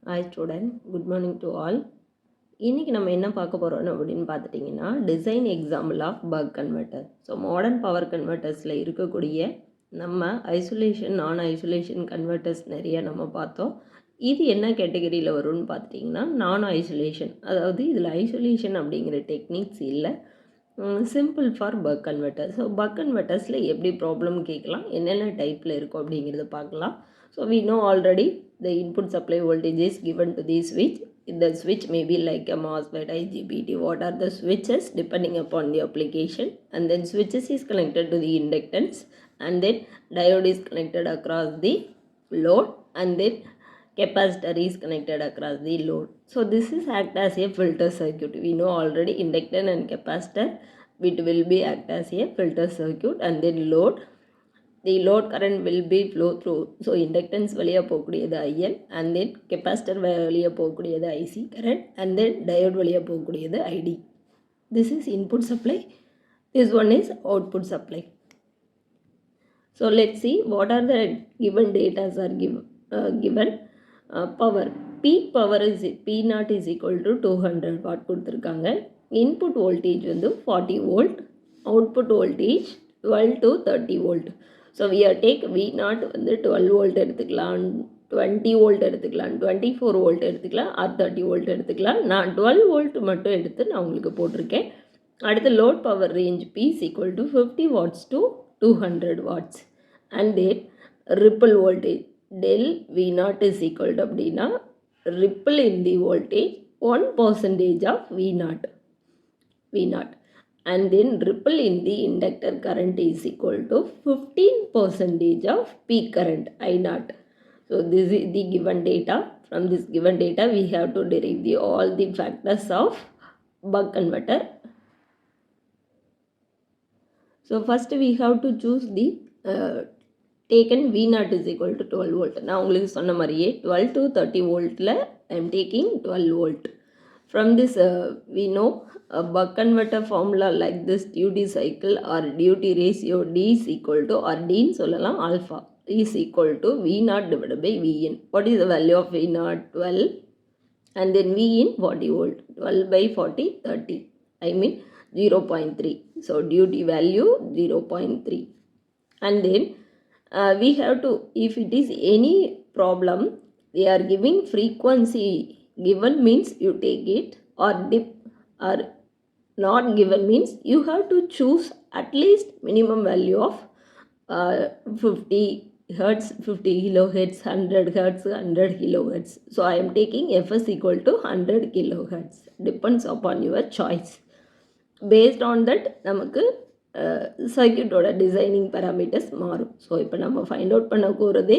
Hi student, good morning to all. இன்னைக்கு நம்ம என்ன பார்க்க போகிறோம் அப்படின்னு பார்த்துட்டிங்கன்னா design example of buck converter. So modern power கன்வெர்ட்டர்ஸில் இருக்கக்கூடிய நம்ம ஐசோலேஷன் நான் ஐசோலேஷன் கன்வெர்ட்டர்ஸ் நிறைய நம்ம பார்த்தோம். இது என்ன கேட்டகரியில் வரும்னு பார்த்துட்டிங்கன்னா நான் ஐசோலேஷன், அதாவது இதில் ஐசோலேஷன் அப்படிங்கிற டெக்னிக்ஸ் இல்லை, simple for buck converter. So buck கன்வெர்ட்டர்ஸில் எப்படி ப்ராப்ளம் கேட்கலாம், என்னென்ன டைப்பில் இருக்கும் அப்படிங்கிறத பார்க்கலாம். So we know already the input supply voltage is given to the switch. The switch may be like a MOSFET, IGBT. What are the switches depending upon the application? And then switches is connected to the inductance, and then diode is connected across the load, and then capacitor is connected across the load. So this is act as a filter circuit. We know already inductor and capacitor, it will be act as a filter circuit, and then load, the load current will be flow through. So inductance வழியா போகக்கூடியது IL, and then capacitor வழியா போகக்கூடியது IC current, and then diode வழியா போகக்கூடியது ID. This is input supply. This one is output supply. So let's see what are the given data are given. Power, peak power is P0 is equal to 200 watt கொடுத்திருக்காங்க. Input voltage வந்து 40 volt, output voltage 12 to 30 volt. So we are take V0 வந்து 12 volt எடுத்துக்கலாம், 20 volt எடுத்துக்கலாம், 24 volt எடுத்துக்கலாம், or 30 volt எடுத்துக்கலாம். நான் 12 volt மட்டும் எடுத்து நான் உங்களுக்கு போட்டிருக்கேன். அடுத்து load power range P is equal to 50 watts to 200 watts. And then ripple voltage del V0 is equal to அப்படின்னா ripple in the voltage 1% of V0. And then ripple in the inductor current is equal to 15% of peak current I0. So this is the given data. From this given data we have to derive all the factors of buck converter. So first we have to choose the taken V0 is equal to 12 volt. நான் உங்களுக்கு சொன்ன மாதிரியே 12 to 30 voltல I am taking 12 volt. From this we know a buck converter formula like this: duty cycle or duty ratio D is equal to, or D ன்னு சொல்லலாம், alpha is equal to V0 divided by Vin. What is the value of V0? 12, and then Vin 40 volt. 12 by 40, 30. I mean 0.3. So duty value 0.3. And then we have to, if it is any problem, they are giving frequency given means you take it, or dip, or not given means you have to choose at least minimum value of 50 hertz, 50 kilohertz, 100 hertz, 100 kilohertz. So I am taking Fs equal to 100 kilohertz. Depends upon your choice. Based on that நமக்கு சர்க்யூட்டோட designing parameters மாறும். So இப்போ நம்ம find out பண்ண போகிறதே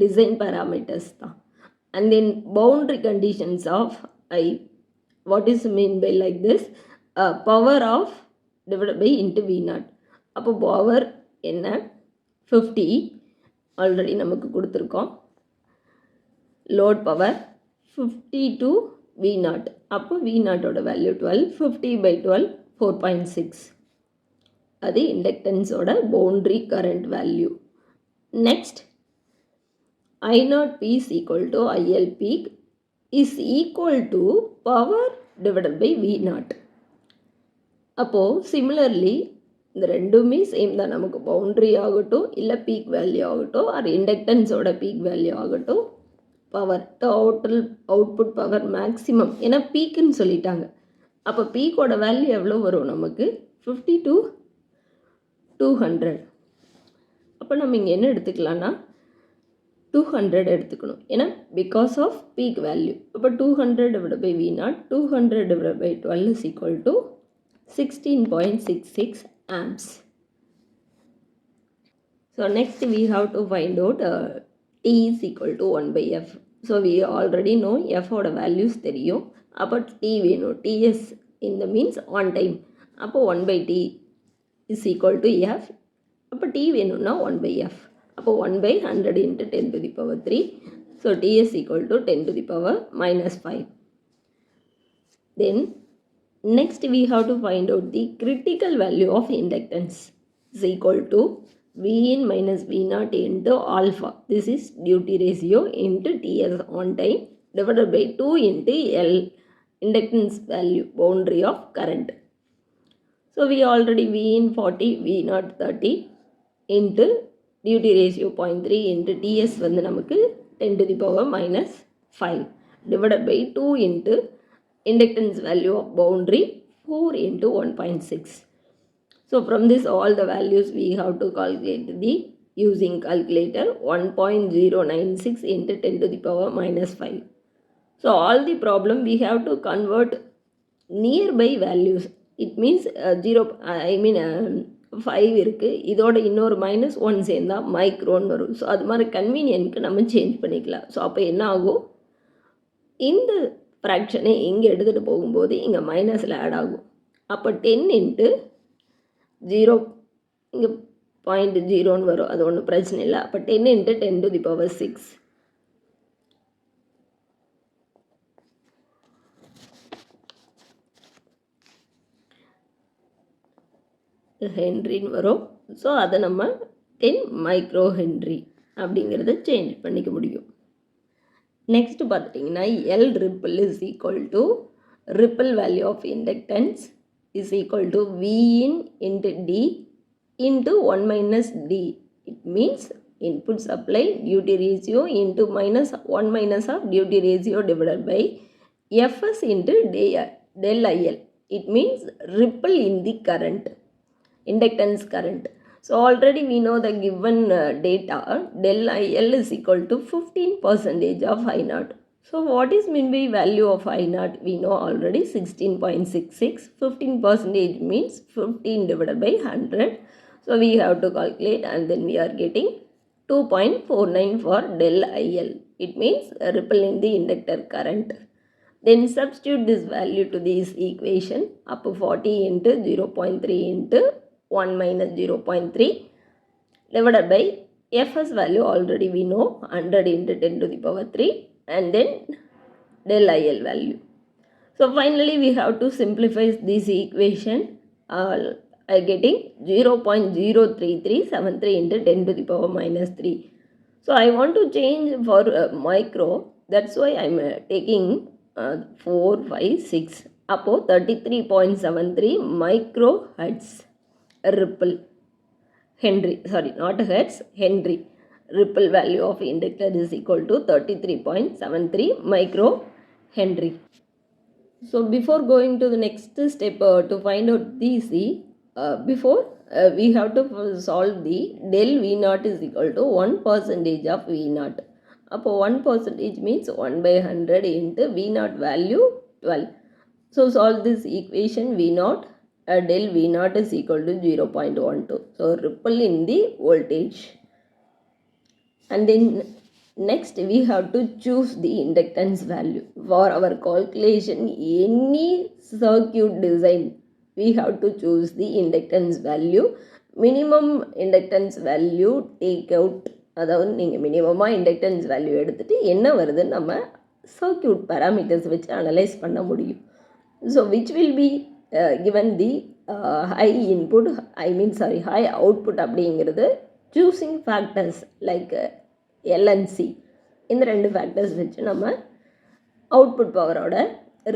design parameters தான். And then boundary conditions of I. What is mean by like this? Power of divided by into V0. அப்போ power என்ன? 50 already நமக்கு கொடுத்துருக்கோம். Load power 50 to V0. அப்போ V0ஓட வேல்யூ 12, 50 by 12 4.6. அது இண்டக்டன்ஸோட boundary current value. Next I0 P is equal to IL peak is equal to power divided by V0. அப்போது similarly இந்த ரெண்டுமே சேம் தான். நமக்கு பவுண்ட்ரி ஆகட்டும், இல்லை பீக் வேல்யூ ஆகட்டும், ஆர் இண்டக்டன்ஸோட பீக் வேல்யூ ஆகட்டும், power total output power maximum, ஏன்னா பீக்குன்னு சொல்லிட்டாங்க. அப்போ பீக்கோட வேல்யூ எவ்வளோ வரும் நமக்கு? 50 to 200. அப்போ நம்ம இங்கே என்ன எடுத்துக்கலான்னா 200 எடுத்துக்கணும், ஏன்னா பிகாஸ் ஆஃப் பீக் வேல்யூ. இப்போ 200 divided by V0, 200 divided by 12 is equal to 16.66 amps. So next we have to find out T is equal to 1 by F. So we already know F ஓட values தெரியும். அப்போ T வேணும். TS in the means on time. அப்போ 1 by T is equal to F. அப்போ T வேணும்னா 1 by F. அப்போ 1 by 100 into 10 to the power 3. So T is equal to 10 to the power minus 5. Then next we have to find out the critical value of inductance is equal to Vin minus V0 into alpha. This is duty ratio into TS on time. divided by 2 into L, inductance value, boundary of current. So we already V in 40, V not 30 into duty ratio 0.3 into TS வந்து நமக்கு 10 to the power minus 5 divided by 2 into inductance value of boundary 4 into 1.6. So from this all the values we have to calculate the using calculator 1.096 into 10 to the power minus 5. So all the problem we have to convert nearby values. It means 5 இருக்குது, இதோட இன்னொரு minus 1 சேர்ந்தா மைக்ரோன்னு வரும். So அது மாதிரி கன்வீனியன்ட்க்கு நம்ம change பண்ணிக்கலாம். So அப்போ என்ன ஆகும், இந்த ஃப்ராக்ஷனை இங்கே எடுத்துகிட்டு போகும்போது இங்கே மைனஸில் ஆட் ஆகும். அப்போ 10 இன்ட்டு 0 இங்கே 0.0ன்னு வரும், அது ஒன்றும் பிரச்சனை இல்லை. அப்போ 10 இன்ட்டு 10 to the power 6 ஹென்ரின்னு வரும். ஸோ அதை நம்ம 10 மைக்ரோ ஹென்ரி அப்படிங்கிறத சேஞ்ச் பண்ணிக்க முடியும். நெக்ஸ்ட் பார்த்துட்டிங்கன்னா L ripple is equal to ripple value of inductance is equal to V in into D into 1 minus D. It means input supply duty ratio into minus 1 minus of duty ratio divided by Fs into del IL. It means ripple in the current, inductance current. So already we know the given data del IL is equal to 15% of I naught. So what is mean by value of I naught? We know already 16.66. 15% means 15 divided by 100. So we have to calculate and then we are getting 2.49 for del IL. It means a ripple in the inductor current. Then substitute this value to this equation. Up 40 into 0.3 into 1 minus 0.3 divided by Fs value already we know 100 into 10 to the power 3 and then del IL value. So finally we have to simplify this equation. Getting 0.03373 into 10 to the power minus 3. So I want to change for micro. That's why I'm taking 4, 5, 6. Appo 33.73 microhertz ripple. Henry, sorry, not hertz, Henry. Ripple value of inductor is equal to 33.73 microhenry. So before going to the next step to find out these, we have to solve the del V naught is equal to 1% of V naught. Appo 1% means 1 by 100 into V naught value 12. So solve this equation V naught, del V naught is equal to 0.12. So ripple in the voltage. And then next we have to choose the inductance value. For our calculation, any circuit design, we have to choose the inductance value. Minimum inductance value take out. அதாவது நீங்கள் மினிமமாக inductance value எடுத்துகிட்டு என்ன வருதுன்னு நம்ம circuit parameters வச்சு analyse பண்ண முடியும். So which will be given the high input high output அப்படிங்கிறது சூஸிங் ஃபேக்டர்ஸ் லைக் எல்என்சி. இந்த 2 ஃபேக்டர்ஸ் வச்சு நம்ம அவுட்புட் பவரோட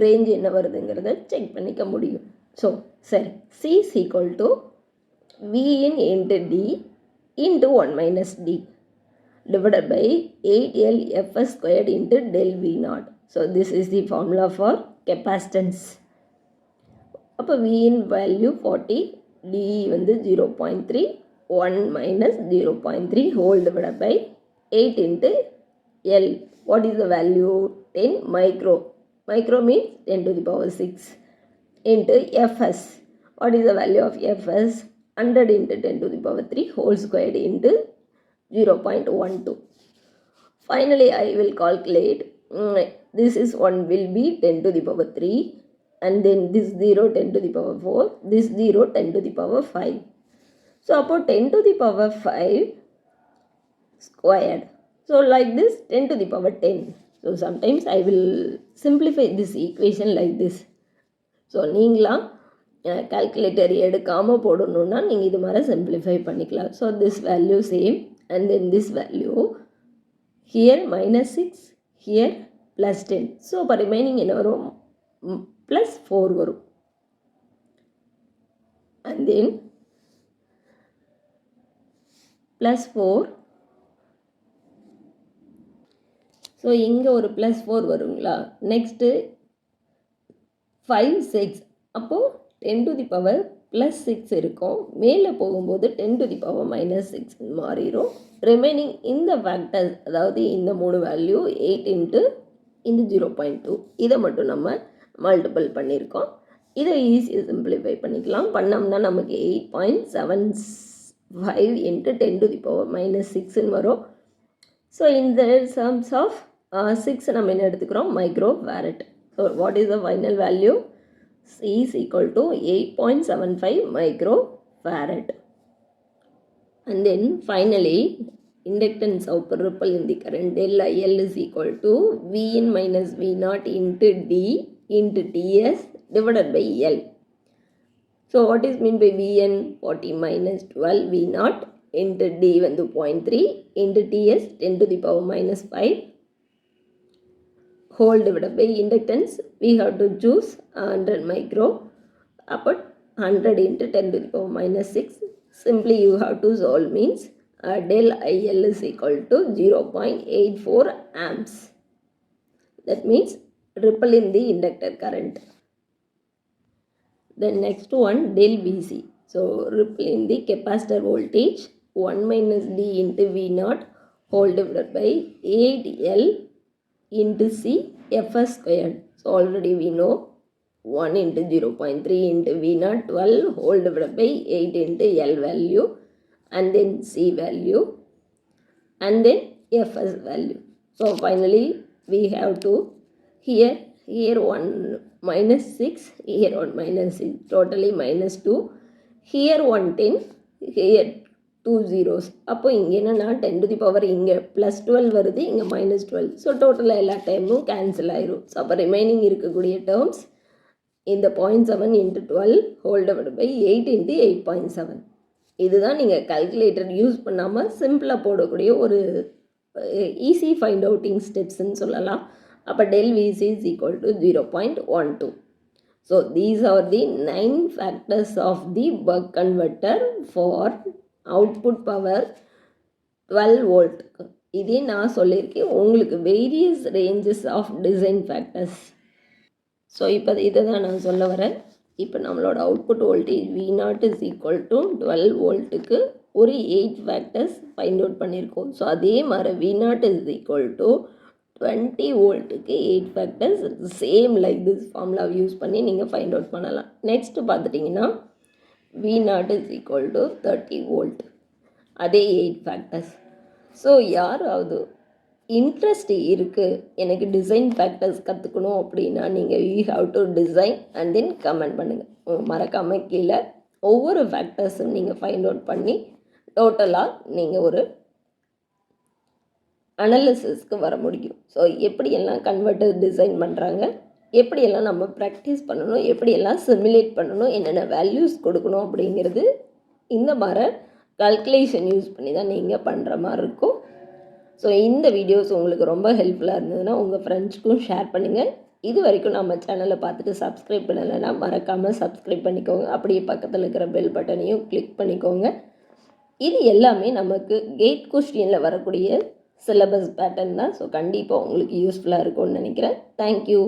ரேஞ்ச் என்ன வருதுங்கிறத செக் பண்ணிக்க முடியும். ஸோ சரி, C is equal to V in into D into 1 minus D divided by 8L Fs squared into del V naught. So this is the formula for capacitance. அப்போ V in value 40, D வந்து 0.3, 1 minus 0.3 whole divided by 8 into L. What is the value? 10 micro. Micro means 10 to the power 6 into Fs. What is the value of Fs? 100 into 10 to the power 3 whole squared into 0.12. Finally, I will calculate. This is 1 will be 10 to the power 3 and then this 0 10 to the power 4, this 0 10 to the power 5. So about 10 to the power 5 squared. So like this 10 to the power 10. So sometimes I will simplify this equation like this. So நீங்களாம் calculator எடுக்காமல் போடணுன்னா நீங்கள் இது மாதிரி simplify பண்ணிக்கலாம். So this value same and then this value here minus 6, here plus 10. So இப்போ remaining என்ன வரும், ப்ளஸ் 4 வரும். And then plus 4. ஸோ இங்கே ஒரு ப்ளஸ் 4 வருங்களா. நெக்ஸ்ட்டு 5, 6. அப்போது 10 to the power ப்ளஸ் 6 இருக்கும். மேலே போகும்போது 10 to the power மைனஸ் 6 மாறிடும். ரிமைனிங் இந்த ஃபேக்டர்ஸ், அதாவது இந்த 3 வேல்யூ 8 இன்ட்டு இந்த 0.2, இதை மட்டும் நம்ம மல்டிபிள் பண்ணியிருக்கோம். இதை ஈஸியாக சிம்பிளிஃபை பண்ணிக்கலாம். பண்ணோம்னா நமக்கு 8.75 into 10 to the power minus 6ன்னு வரும். ஸோ இந்த டர்ம்ஸ் ஆஃப் 6 நம்ம என்ன எடுத்துக்கிறோம், micro farad. So what is the final value, C is equal to 8.75 microfarad. And then finally, inductance of ripple in the current del IL is equal to Vin minus V0 into D into TS divided by L. So what is mean by Vn, 40 minus 12 V0 into D வந்து 0.3 into TS 10 to the power minus 5 whole divided by inductance. We have to choose 100 micro. Upon 100 into 10 to the power minus 6. Simply you have to solve, means del IL is equal to 0.84 amps. That means ripple in the inductor current. The next one, del VC. So ripple in the capacitor voltage 1 minus D into V0 whole divided by 8L into C Fs squared. So already we know 1 into 0.3 into V0 12 whole divided by 8 into L value, and then C value, and then Fs value. So finally we have to here 1 minus 6, here 1 minus 6, totally minus 2, here 110, here 2 zeros. அப்போ இங்கே என்னன்னா 10 to the power இங்கே plus 12 வருது, இங்கே minus 12. So டோட்டலாக எல்லா டைமும் cancel ஆயிரும். ஸோ அப்போ ரிமைனிங் இருக்கக்கூடிய டேர்ம்ஸ் இந்த 0.7 into 12 whole divided by 8 into 8.7. இதுதான் நீங்கள் கால்குலேட்டர் யூஸ் பண்ணாமல் சிம்பிளாக போடக்கூடிய ஒரு ஈஸி ஃபைண்ட் அவுட்டிங் ஸ்டெப்ஸ்ன்னு சொல்லலாம். அப்போ del VC is equal to 0.12. So these are the 9 factors of the buck converter for output power 12 volt. இதே நான் சொல்லியிருக்கேன், உங்களுக்கு various ranges of design factors. So இப்போ இதை தான் நான் சொல்ல வரேன். இப்போ நம்மளோட output voltage V0 is equal to 12 வோல்ட்டுக்கு ஒரு 8 ஃபேக்டர்ஸ் ஃபைண்ட் அவுட் பண்ணியிருக்கோம். ஸோ அதே மாதிரி V0 இஸ் ஈக்குவல் டு 20 வோல்ட்டுக்கு 8 factors same like this formula use பண்ணி நீங்கள் ஃபைண்ட் அவுட் பண்ணலாம். நெக்ஸ்ட்டு பார்த்துட்டிங்கன்னா V0 is equal to 30 volt. அதே 8 ஃபேக்டர்ஸ். ஸோ யாராவது இன்ட்ரெஸ்ட் இருக்குது எனக்கு டிசைன் ஃபேக்டர்ஸ் கற்றுக்கணும் அப்படின்னா நீங்கள் you have to design and then comment பண்ணுங்கள். மறக்காமல் கீழே ஒவ்வொரு ஃபேக்டர்ஸும் நீங்கள் ஃபைண்ட் அவுட் பண்ணி டோட்டலாக நீங்கள் ஒரு அனாலிசிஸ்க்கு வர முடியும். ஸோ எப்படியெல்லாம் கன்வெர்ட்டர் டிசைன் பண்ணுறாங்க, எப்படியெல்லாம் நம்ம ப்ராக்டிஸ் பண்ணணும், எப்படியெல்லாம் சிமுலேட் பண்ணணும், என்னென்ன வேல்யூஸ் கொடுக்கணும் அப்படிங்கிறது இந்த மாதிரி கால்குலேஷன் யூஸ் பண்ணி தான் நீங்கள் பண்ணுற மாதிரி இருக்கும். ஸோ இந்த வீடியோஸ் உங்களுக்கு ரொம்ப ஹெல்ப்ஃபுல்லாக இருந்ததுன்னா உங்கள் ஃப்ரெண்ட்ஸ்க்கும் ஷேர் பண்ணுங்கள். இது வரைக்கும் நம்ம சேனலை பார்த்துட்டு சப்ஸ்கிரைப் பண்ணலைன்னா மறக்காமல் சப்ஸ்கிரைப் பண்ணிக்கோங்க. அப்படியே பக்கத்தில் இருக்கிற பெல் பட்டனையும் கிளிக் பண்ணிக்கோங்க. இது எல்லாமே நமக்கு கேட் கொஸ்டினில் வரக்கூடிய சிலபஸ் பேட்டர்ன் தான். ஸோ கண்டிப்பாக உங்களுக்கு யூஸ்ஃபுல்லாக இருக்கும்னு நினைக்கிறேன். தேங்க்யூ.